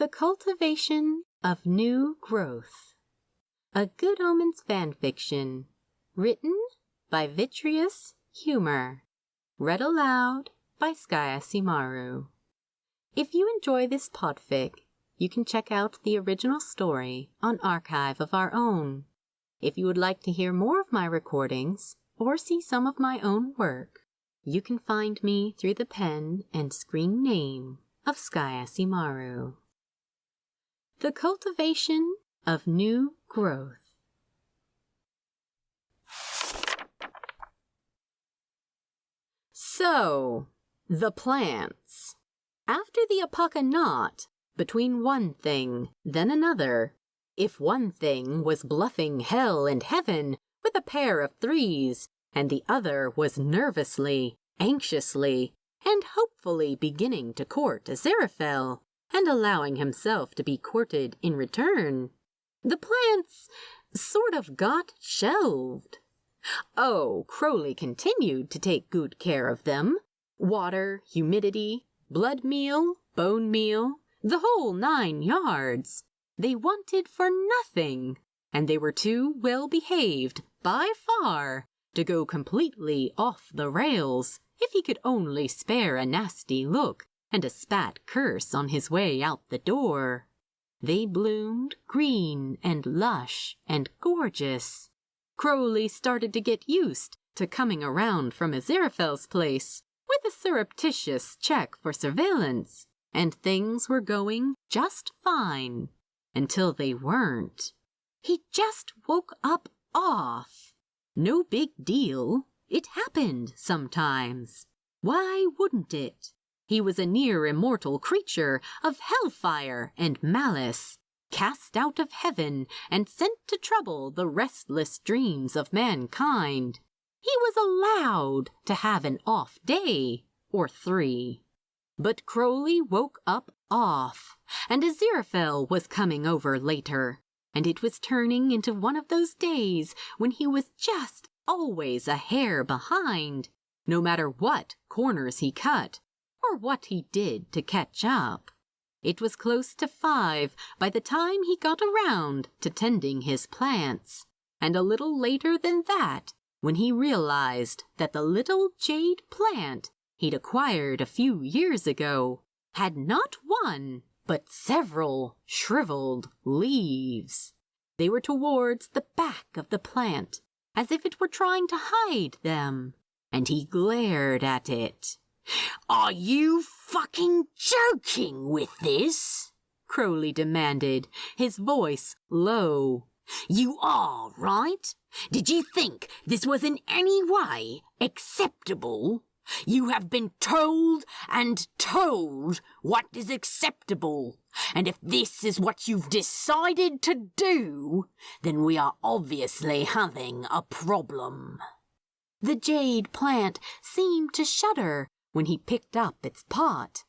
The Cultivation of New Growth. A Good Omens Fanfiction. Written by Vitreous Humor. Read aloud by SkyAsimaru. If you enjoy this podfic, you can check out the original story on Archive of Our Own. If you would like to hear more of my recordings or see some of my own work, you can find me through the pen and screen name of SkyAsimaru. The Cultivation of New Growth. So, the plants. After the apocalypse, between one thing, then another, if one thing was bluffing hell and heaven with a pair of threes, and the other was nervously, anxiously, and hopefully beginning to court Aziraphale, and allowing himself to be courted in return, the plants sort of got shelved. Oh, Crowley continued to take good care of them. Water, humidity, blood meal, bone meal, the whole 9 yards. They wanted for nothing, and they were too well behaved, by far, to go completely off the rails if he could only spare a nasty look and a spat curse on his way out the door. They bloomed green and lush and gorgeous. Crowley started to get used to coming around from Aziraphale's place with a surreptitious check for surveillance, and things were going just fine until they weren't. He just woke up off. No big deal. It happened sometimes. Why wouldn't it? He was a near immortal creature of hellfire and malice, cast out of heaven and sent to trouble the restless dreams of mankind. He was allowed to have an off day or 3. But Crowley woke up off, and Aziraphale was coming over later, and it was turning into one of those days when he was just always a hair behind, no matter what corners he cut or what he did to catch up. It was close to 5 by the time he got around to tending his plants, and a little later than that when he realized that the little jade plant he'd acquired a few years ago had not one, but several shriveled leaves. They were towards the back of the plant, as if it were trying to hide them, and he glared at it. "Are you fucking joking with this?" Crowley demanded, his voice low. "You are, right? Did you think this was in any way acceptable? You have been told and told what is acceptable, and if this is what you've decided to do, then we are obviously having a problem." The jade plant seemed to shudder when he picked up its pot.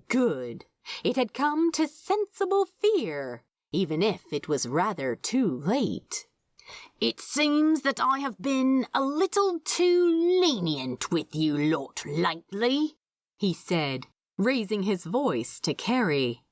Good. It had come to sensible fear, even if it was rather too late. "It seems that I have been a little too lenient with you lot lately," he said, raising his voice to carry.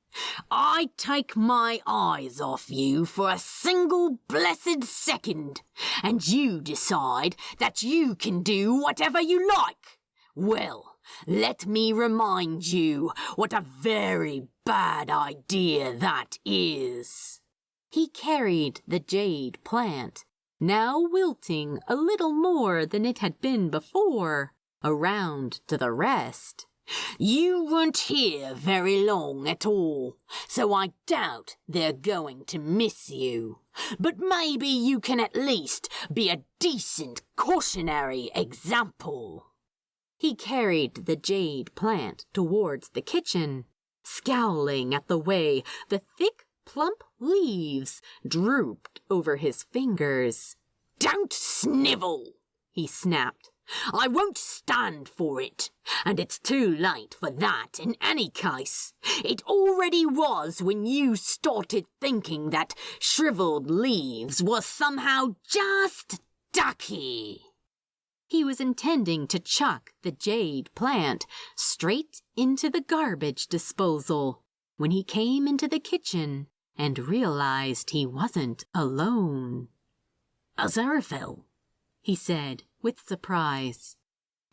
"I take my eyes off you for a single blessed second, and you decide that you can do whatever you like. Well, let me remind you what a very bad idea that is." He carried the jade plant, now wilting a little more than it had been before, around to the rest. "You weren't here very long at all, so I doubt they're going to miss you. But maybe you can at least be a decent cautionary example." He carried the jade plant towards the kitchen, scowling at the way the thick, plump leaves drooped over his fingers. "Don't snivel," he snapped. "I won't stand for it, and it's too late for that in any case. It already was when you started thinking that shriveled leaves was somehow just ducky." He was intending to chuck the jade plant straight into the garbage disposal, when he came into the kitchen and realized he wasn't alone. "Aziraphale," he said with surprise.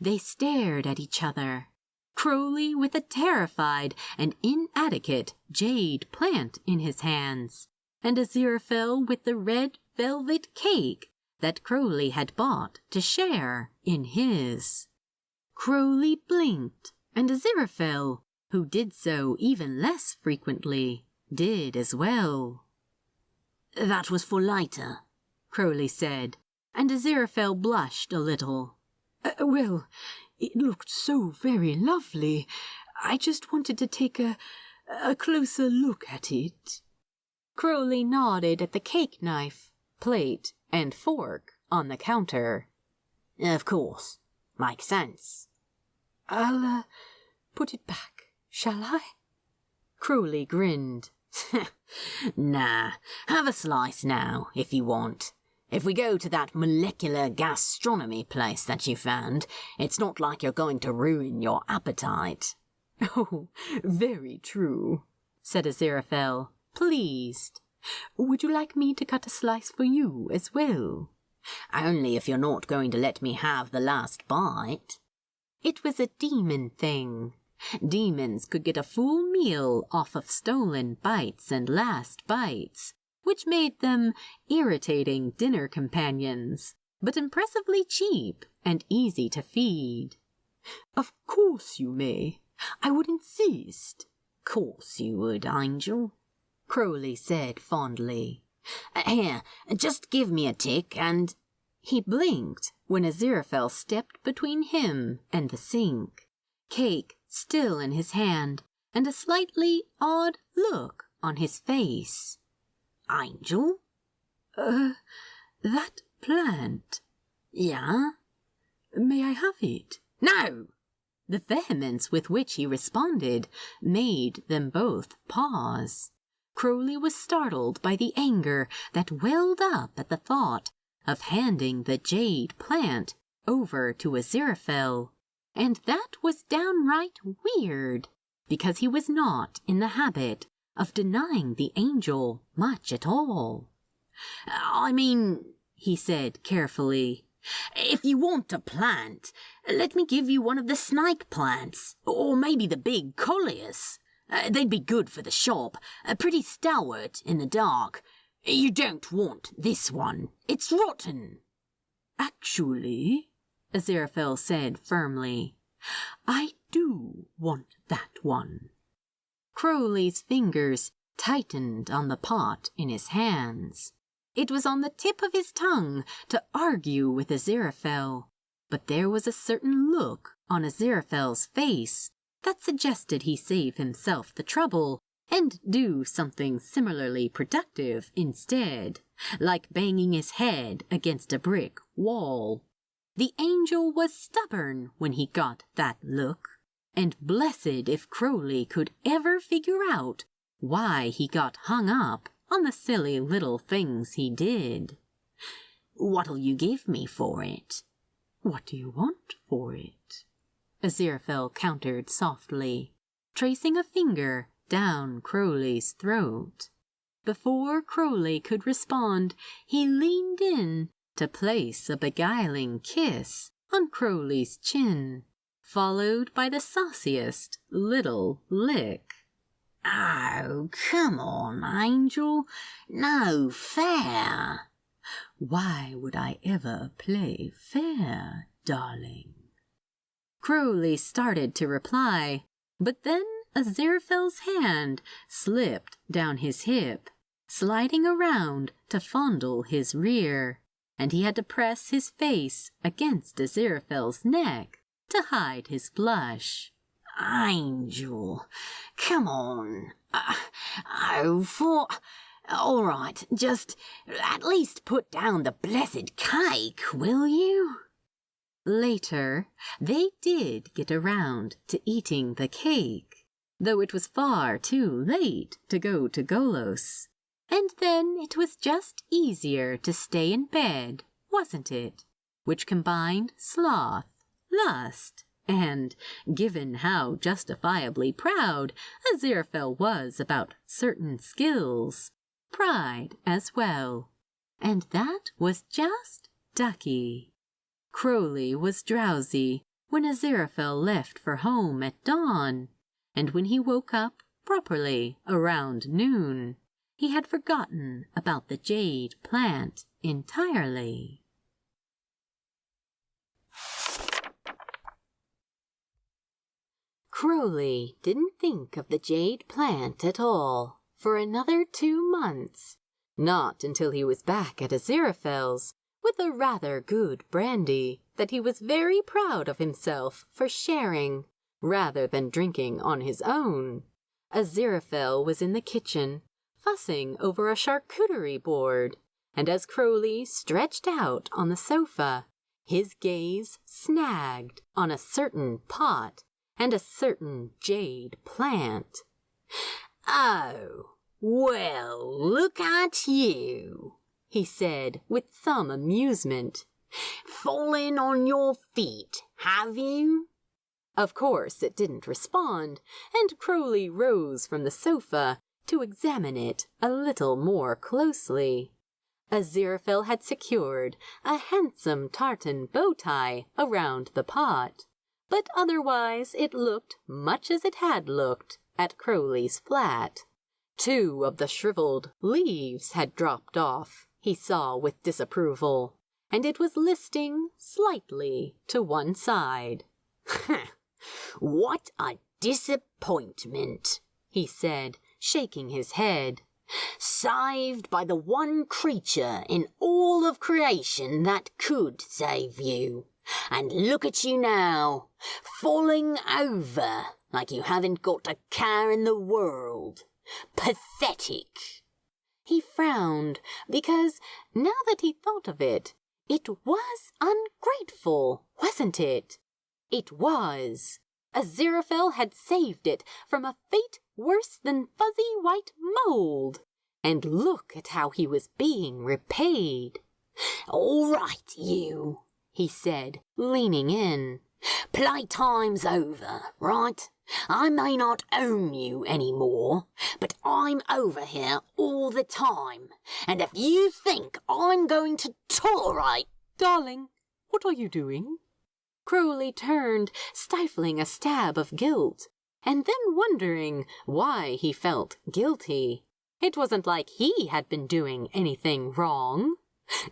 They stared at each other. Crowley with a terrified and inadequate jade plant in his hands, and Aziraphale with the red velvet cake that Crowley had bought to share in his. Crowley blinked, and Aziraphale, who did so even less frequently, did as well. "That was for later," Crowley said, and Aziraphale blushed a little. Well, it looked so very lovely. I just wanted to take a closer look at it." Crowley nodded at the cake knife, plate, and fork on the counter. "Of course. Makes sense." "I'll put it back, shall I?" Crowley grinned. Nah, have a slice now, if you want. If we go to that molecular gastronomy place that you found, it's not like you're going to ruin your appetite." "Oh, very true," said Aziraphale, pleased. "Would you like me to cut a slice for you as well?" "Only if you're not going to let me have the last bite." It was a demon thing. Demons could get a full meal off of stolen bites and last bites, which made them irritating dinner companions, but impressively cheap and easy to feed. "Of course you may. I would insist." "Course you would, Angel," Crowley said fondly. "Here, just give me a tick and—" He blinked when Aziraphale stepped between him and the sink, cake still in his hand and a slightly odd look on his face. "Angel?" That plant. "Yeah?" May I have it?" "No!" The vehemence with which he responded made them both pause. Crowley was startled by the anger that welled up at the thought of handing the jade plant over to Aziraphale, and that was downright weird, because he was not in the habit of denying the angel much at all. "I mean," he said carefully, "if you want a plant, let me give you one of the snake plants, or maybe the big coleus. They'd be good for the shop, pretty stalwart in the dark. You don't want this one. It's rotten." "Actually," Aziraphale said firmly, "I do want that one." Crowley's fingers tightened on the pot in his hands. It was on the tip of his tongue to argue with Aziraphale, but there was a certain look on Aziraphale's face that suggested he save himself the trouble and do something similarly productive instead, like banging his head against a brick wall. The angel was stubborn when he got that look, and blessed if Crowley could ever figure out why he got hung up on the silly little things he did. "What'll you give me for it?" "What do you want for it?" Aziraphale countered softly, tracing a finger down Crowley's throat. Before Crowley could respond, he leaned in to place a beguiling kiss on Crowley's chin, followed by the sauciest little lick. "Oh, come on, Angel. No fair." "Why would I ever play fair, darling?" Crowley started to reply, but then Aziraphale's hand slipped down his hip, sliding around to fondle his rear, and he had to press his face against Aziraphale's neck to hide his blush. "Angel, come on. All right, just at least put down the blessed cake, will you?" Later, they did get around to eating the cake, though it was far too late to go to Golos. And then it was just easier to stay in bed, wasn't it? Which combined sloth, lust, And, given how justifiably proud Aziraphale was about certain skills, pride as well. And that was just Ducky. Crowley was drowsy when Aziraphale left for home at dawn, and when he woke up properly around noon, he had forgotten about the jade plant entirely. Crowley didn't think of the jade plant at all for another 2 months, not until he was back at Aziraphale's with a rather good brandy that he was very proud of himself for sharing, rather than drinking on his own. Aziraphale was in the kitchen, fussing over a charcuterie board, and as Crowley stretched out on the sofa, his gaze snagged on a certain pot and a certain jade plant. "Oh, well, look at you," he said with some amusement. "Fallen on your feet, have you?" Of course it didn't respond, and Crowley rose from the sofa to examine it a little more closely. Aziraphale had secured a handsome tartan bow tie around the pot, but otherwise it looked much as it had looked at Crowley's flat. 2 of the shriveled leaves had dropped off, he saw with disapproval, and it was listing slightly to one side. "What a disappointment," he said, shaking his head. "Saved by the one creature in all of creation that could save you. And look at you now, falling over like you haven't got a care in the world. Pathetic." He frowned because, now that he thought of it, it was ungrateful, wasn't it? It was. Aziraphale had saved it from a fate worse than fuzzy white mold. And look at how he was being repaid. "All right, you," he said, leaning in. "Playtime's over, right? I may not own you anymore, but I'm over here all the time. And if you think I'm going to tolerate—" "Darling, what are you doing?" Crowley turned, stifling a stab of guilt, and then wondering why he felt guilty. It wasn't like he had been doing anything wrong.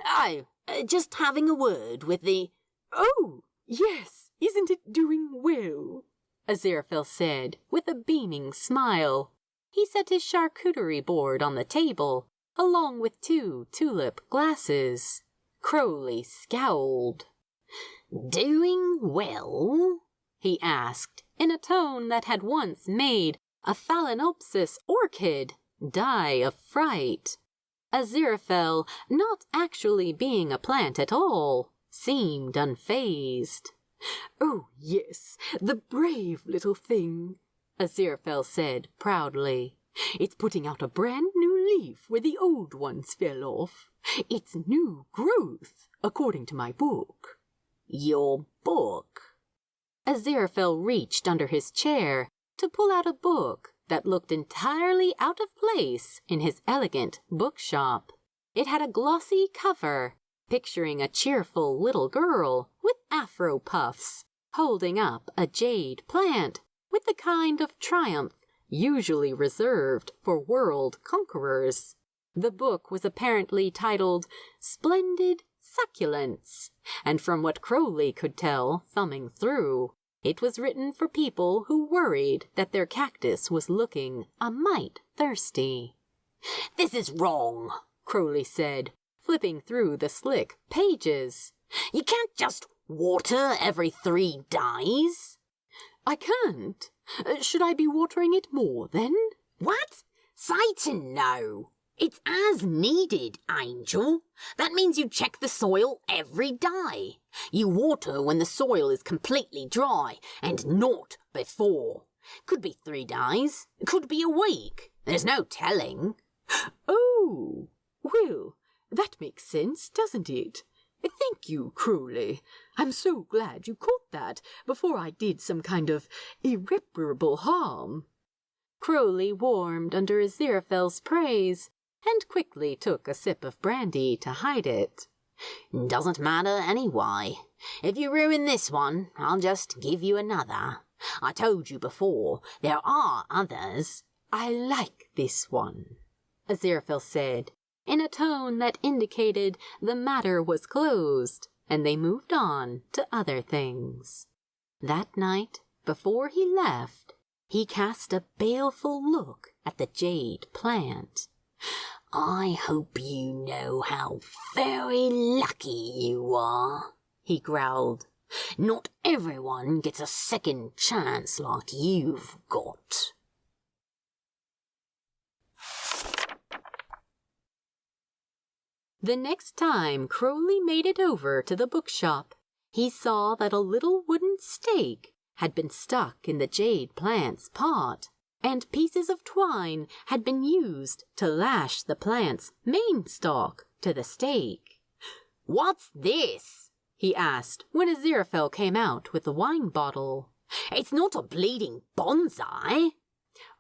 "Oh, just having a word with the—" "Oh, yes, isn't it doing well?" Aziraphale said with a beaming smile. He set his charcuterie board on the table, along with 2 tulip glasses. Crowley scowled. "Doing well?" he asked, in a tone that had once made a Phalaenopsis orchid die of fright. Aziraphale, not actually being a plant at all, seemed unfazed. "Oh, yes, the brave little thing," Aziraphale said proudly. "It's putting out a brand new leaf where the old ones fell off. It's new growth, according to my book." "Your book?" Aziraphale reached under his chair to pull out a book that looked entirely out of place in his elegant bookshop. It had a glossy cover, picturing a cheerful little girl with afro puffs, holding up a jade plant with the kind of triumph usually reserved for world conquerors. The book was apparently titled Splendid Succulents, and from what Crowley could tell thumbing through, it was written for people who worried that their cactus was looking a mite thirsty. "This is wrong," Crowley said, flipping through the slick pages. "You can't just water every 3 days." "I can't. Should I be watering it more, then?" "What? Satan, no. It's as needed, Angel. That means you check the soil every day. You water when the soil is completely dry, and not before. Could be 3 days, could be a week. There's no telling." "Oh, well, that makes sense, doesn't it? Thank you, Crowley. I'm so glad you caught that before I did some kind of irreparable harm. Crowley warmed under Aziraphale's praise and quickly took a sip of brandy to hide it. Doesn't matter anyway. If you ruin this one, I'll just give you another. I told you before, there are others. I like this one, Aziraphale said, in a tone that indicated the matter was closed, and they moved on to other things. That night, before he left, he cast a baleful look at the jade plant. I hope you know how very lucky you are, he growled. Not everyone gets a second chance like you've got. The next time Crowley made it over to the bookshop, he saw that a little wooden stake had been stuck in the jade plant's pot, and pieces of twine had been used to lash the plant's main stalk to the stake. "What's this?" he asked when Aziraphale came out with the wine bottle. "It's not a bleeding bonsai."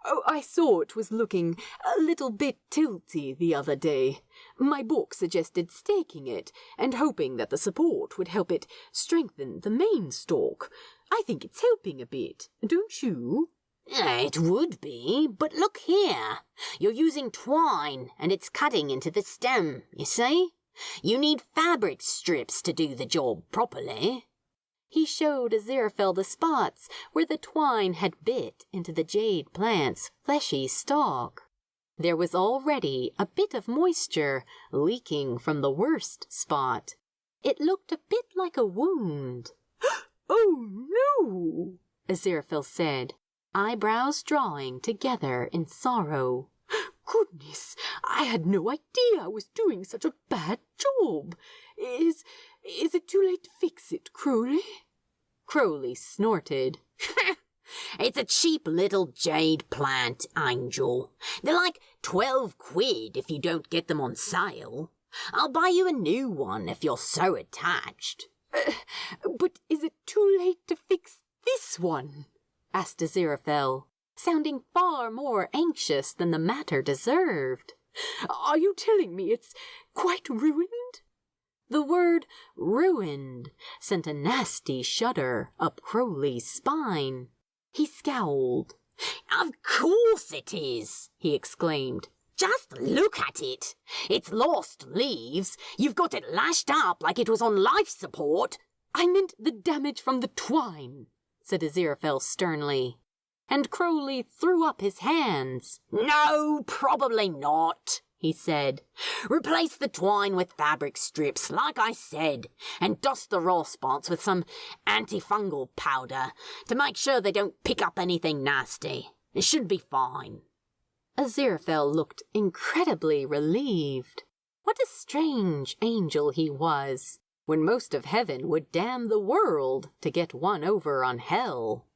Oh, I saw it was looking a little bit tilty the other day. My book suggested staking it and hoping that the support would help it strengthen the main stalk. I think it's helping a bit, don't you? It would be, but look here. You're using twine and it's cutting into the stem, you see? You need fabric strips to do the job properly. He showed Aziraphale the spots where the twine had bit into the jade plant's fleshy stalk. There was already a bit of moisture leaking from the worst spot. It looked a bit like a wound. "Oh, no!" Aziraphale said, eyebrows drawing together in sorrow. "Goodness, I had no idea I was doing such a bad job. Is it too late to fix it, Crowley?" Crowley snorted. It's a cheap little jade plant, Angel. They're like 12 quid if you don't get them on sale. I'll buy you a new one if you're so attached. But is it too late to fix this one?" asked Aziraphale, sounding far more anxious than the matter deserved. "Are you telling me it's quite ruined?" The word ruined sent a nasty shudder up Crowley's spine. He scowled. "Of course it is," he exclaimed. "Just look at it. It's lost leaves. You've got it lashed up like it was on life support." "I meant the damage from the twine," said Aziraphale sternly. And Crowley threw up his hands. "No, probably not," he said. "Replace the twine with fabric strips, like I said, and dust the raw spots with some antifungal powder to make sure they don't pick up anything nasty. It should be fine." Aziraphale looked incredibly relieved. What a strange angel he was, when most of heaven would damn the world to get one over on hell.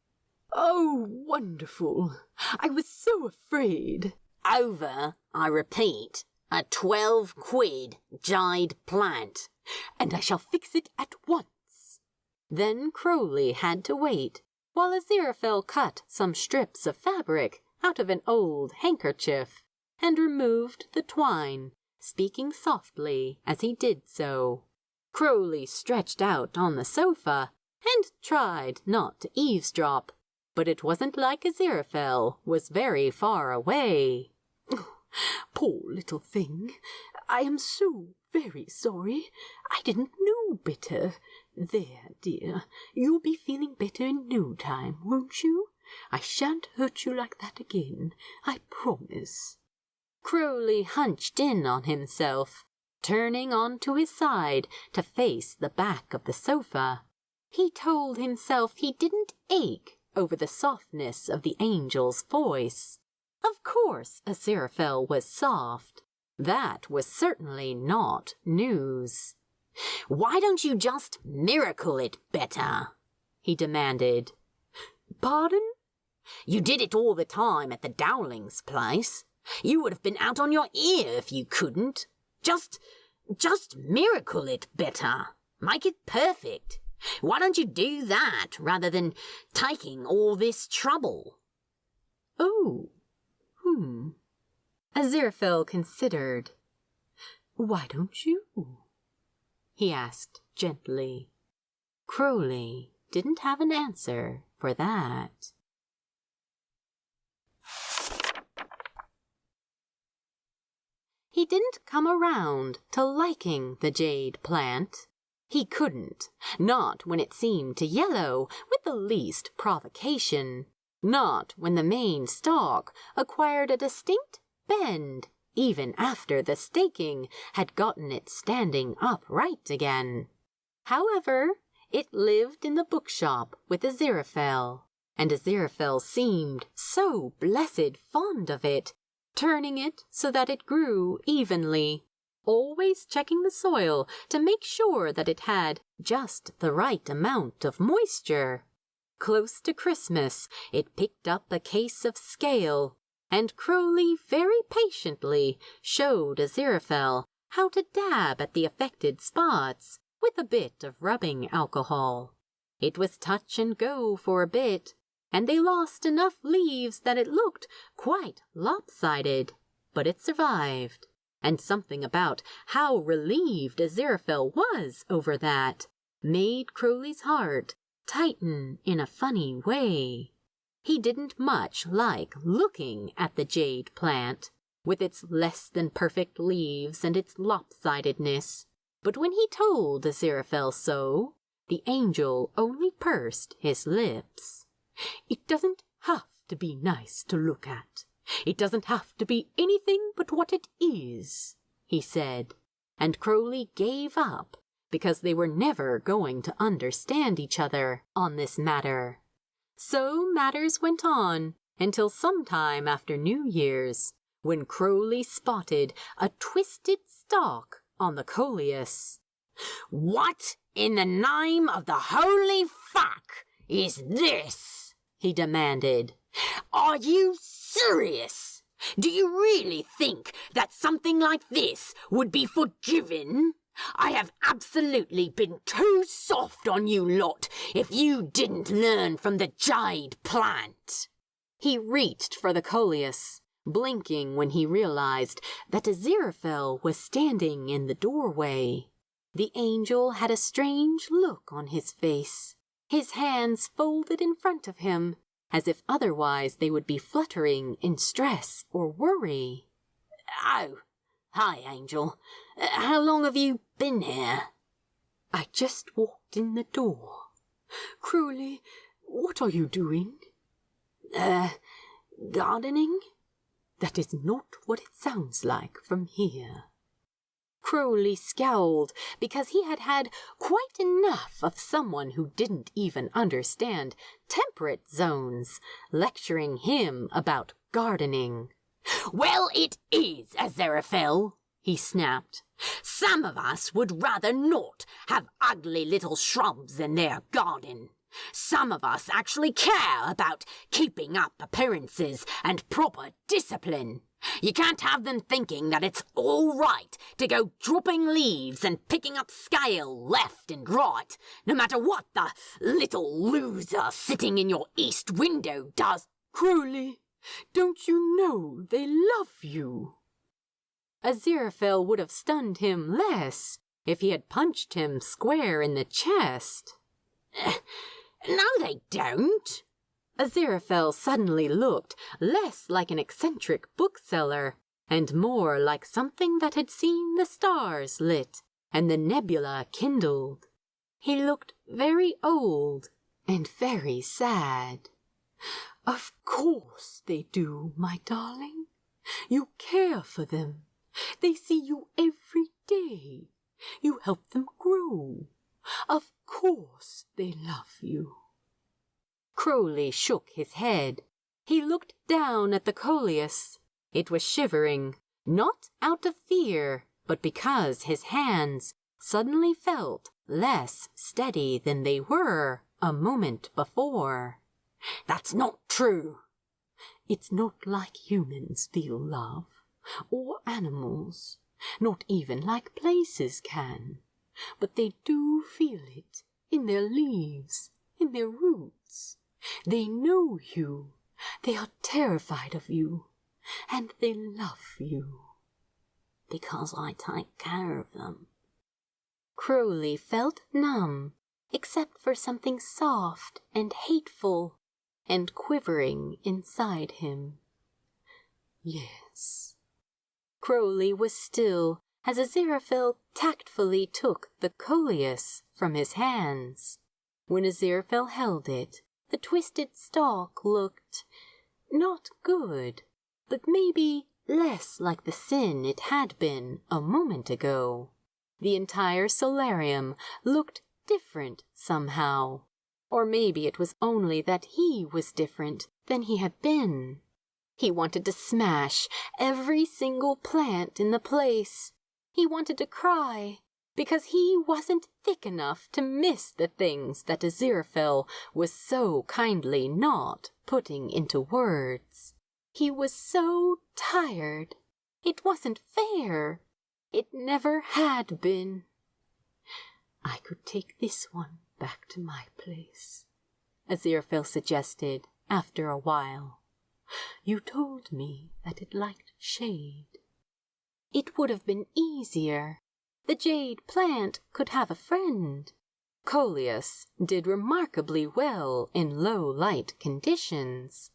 "Oh, wonderful. I was so afraid." "Over, I repeat, a 12 quid jade plant." "And I shall fix it at once." Then Crowley had to wait while Aziraphale cut some strips of fabric out of an old handkerchief and removed the twine, speaking softly as he did so. Crowley stretched out on the sofa and tried not to eavesdrop, but it wasn't like Aziraphale was very far away. "Poor little thing. I am so very sorry. I didn't know better. There, dear, you'll be feeling better in no time, won't you? I shan't hurt you like that again, I promise." Crowley hunched in on himself, turning onto his side to face the back of the sofa. He told himself he didn't ache over the softness of the angel's voice. Of course Aziraphale was soft. That was certainly not news. "Why don't you just miracle it better?" he demanded. "Pardon?" "You did it all the time at the Dowling's place. You would have been out on your ear if you couldn't. Just miracle it better. Make it perfect. Why don't you do that rather than taking all this trouble? Oh, Aziraphale considered. Why don't you? He asked gently. Crowley didn't have an answer for that. He didn't come around to liking the jade plant. He couldn't, not when it seemed to yellow with the least provocation, not when the main stalk acquired a distinct bend even after the staking had gotten it standing upright again. However, it lived in the bookshop with Aziraphale, and Aziraphale seemed so blessed fond of it, turning it so that it grew evenly, always checking the soil to make sure that it had just the right amount of moisture. Close to Christmas, it picked up a case of scale, and Crowley very patiently showed Aziraphale how to dab at the affected spots with a bit of rubbing alcohol. It was touch and go for a bit, and they lost enough leaves that it looked quite lopsided, but it survived, and something about how relieved Aziraphale was over that made Crowley's heart tighten in a funny way. He didn't much like looking at the jade plant, with its less than perfect leaves and its lopsidedness, but when he told Aziraphale so, the angel only pursed his lips. It doesn't have to be nice to look at. It doesn't have to be anything but what it is, he said, and Crowley gave up because they were never going to understand each other on this matter. So matters went on until sometime after New Year's, when Crowley spotted a twisted stalk on the coleus. What in the name of the holy fuck is this? He demanded. Are you serious? Do you really think that something like this would be forgiven? I have absolutely been too soft on you lot if you didn't learn from the jade plant. He reached for the coleus, blinking when he realized that Aziraphale was standing in the doorway. The angel had a strange look on his face, his hands folded in front of him, as if otherwise they would be fluttering in stress or worry. Oh, hi, Angel. How long have you been here? I just walked in the door. Crowley, what are you doing? Gardening? That is not what it sounds like from here. Crowley scowled because he had had quite enough of someone who didn't even understand temperate zones lecturing him about gardening. Well, it is, Aziraphale, he snapped. Some of us would rather not have ugly little shrubs in their garden. Some of us actually care about keeping up appearances and proper discipline. You can't have them thinking that it's all right to go dropping leaves and picking up scale left and right, no matter what the little loser sitting in your east window does. Crowley, don't you know they love you? Aziraphale would have stunned him less if he had punched him square in the chest. No, they don't. Aziraphale suddenly looked less like an eccentric bookseller and more like something that had seen the stars lit and the nebula kindled. He looked very old and very sad. Of course they do, my darling. You care for them. They see you every day. You help them grow. Of course they love you. Crowley shook his head. He looked down at the coleus. It was shivering, not out of fear, but because his hands suddenly felt less steady than they were a moment before. That's not true. It's not like humans feel love, or animals, not even like places can. but they do feel it in their leaves, in their roots. They know you, they are terrified of you, and they love you. Because I take care of them. Crowley felt numb, except for something soft and hateful and quivering inside him. Yes. Crowley was still as Aziraphale tactfully took the coleus from his hands. When Aziraphale held it, the twisted stalk looked not good, but maybe less like the sin it had been a moment ago. The entire solarium looked different somehow. Or maybe it was only that he was different than he had been. He wanted to smash every single plant in the place. He wanted to cry because he wasn't thick enough to miss the things that Aziraphale was so kindly not putting into words. He was so tired. It wasn't fair. It never had been. I could take this one back to my place, Aziraphale suggested after a while. You told me that it liked shade. It would have been easier. The jade plant could have a friend. Coleus did remarkably well in low-light conditions.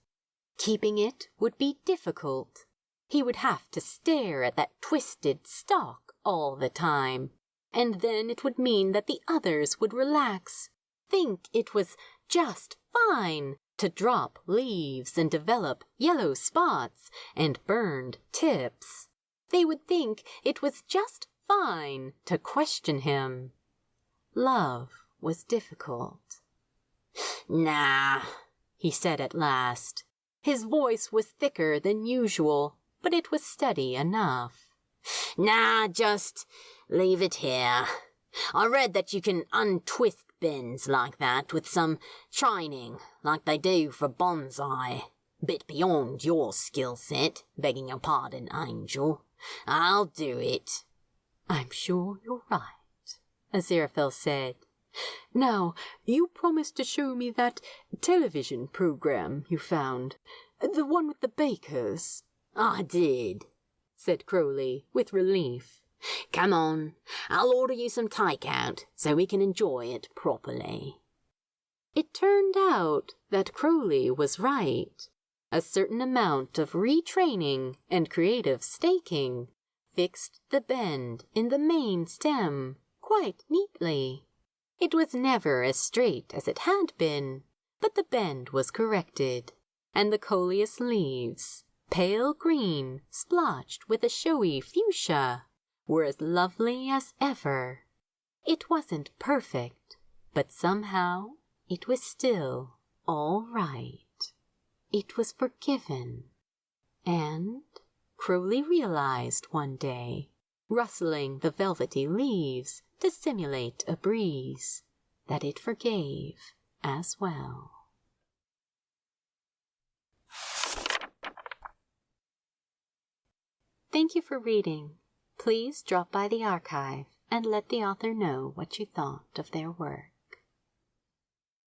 Keeping it would be difficult. He would have to stare at that twisted stalk all the time, and then it would mean that the others would relax, think it was just fine to drop leaves and develop yellow spots and burned tips. They would think it was just fine to question him. Love was difficult. Nah, he said at last. His voice was thicker than usual, but it was steady enough. Nah, just leave it here. I read that you can untwist bends like that with some training, like they do for bonsai. Bit beyond your skill set, begging your pardon, Angel. I'll do it. I'm sure you're right, Aziraphale said. Now, you promised to show me that television program you found, the one with the bakers. I did, said Crowley with relief. Come on, I'll order you some takeout so we can enjoy it properly. It turned out that Crowley was right. A certain amount of retraining and creative staking fixed the bend in the main stem quite neatly. It was never as straight as it had been, but the bend was corrected, and the coleus leaves, pale green splotched with a showy fuchsia, were as lovely as ever. It wasn't perfect, but somehow it was still all right. It was forgiven. And Crowley realized one day, rustling the velvety leaves to simulate a breeze, that it forgave as well. Thank you for reading. Please drop by the archive and let the author know what you thought of their work.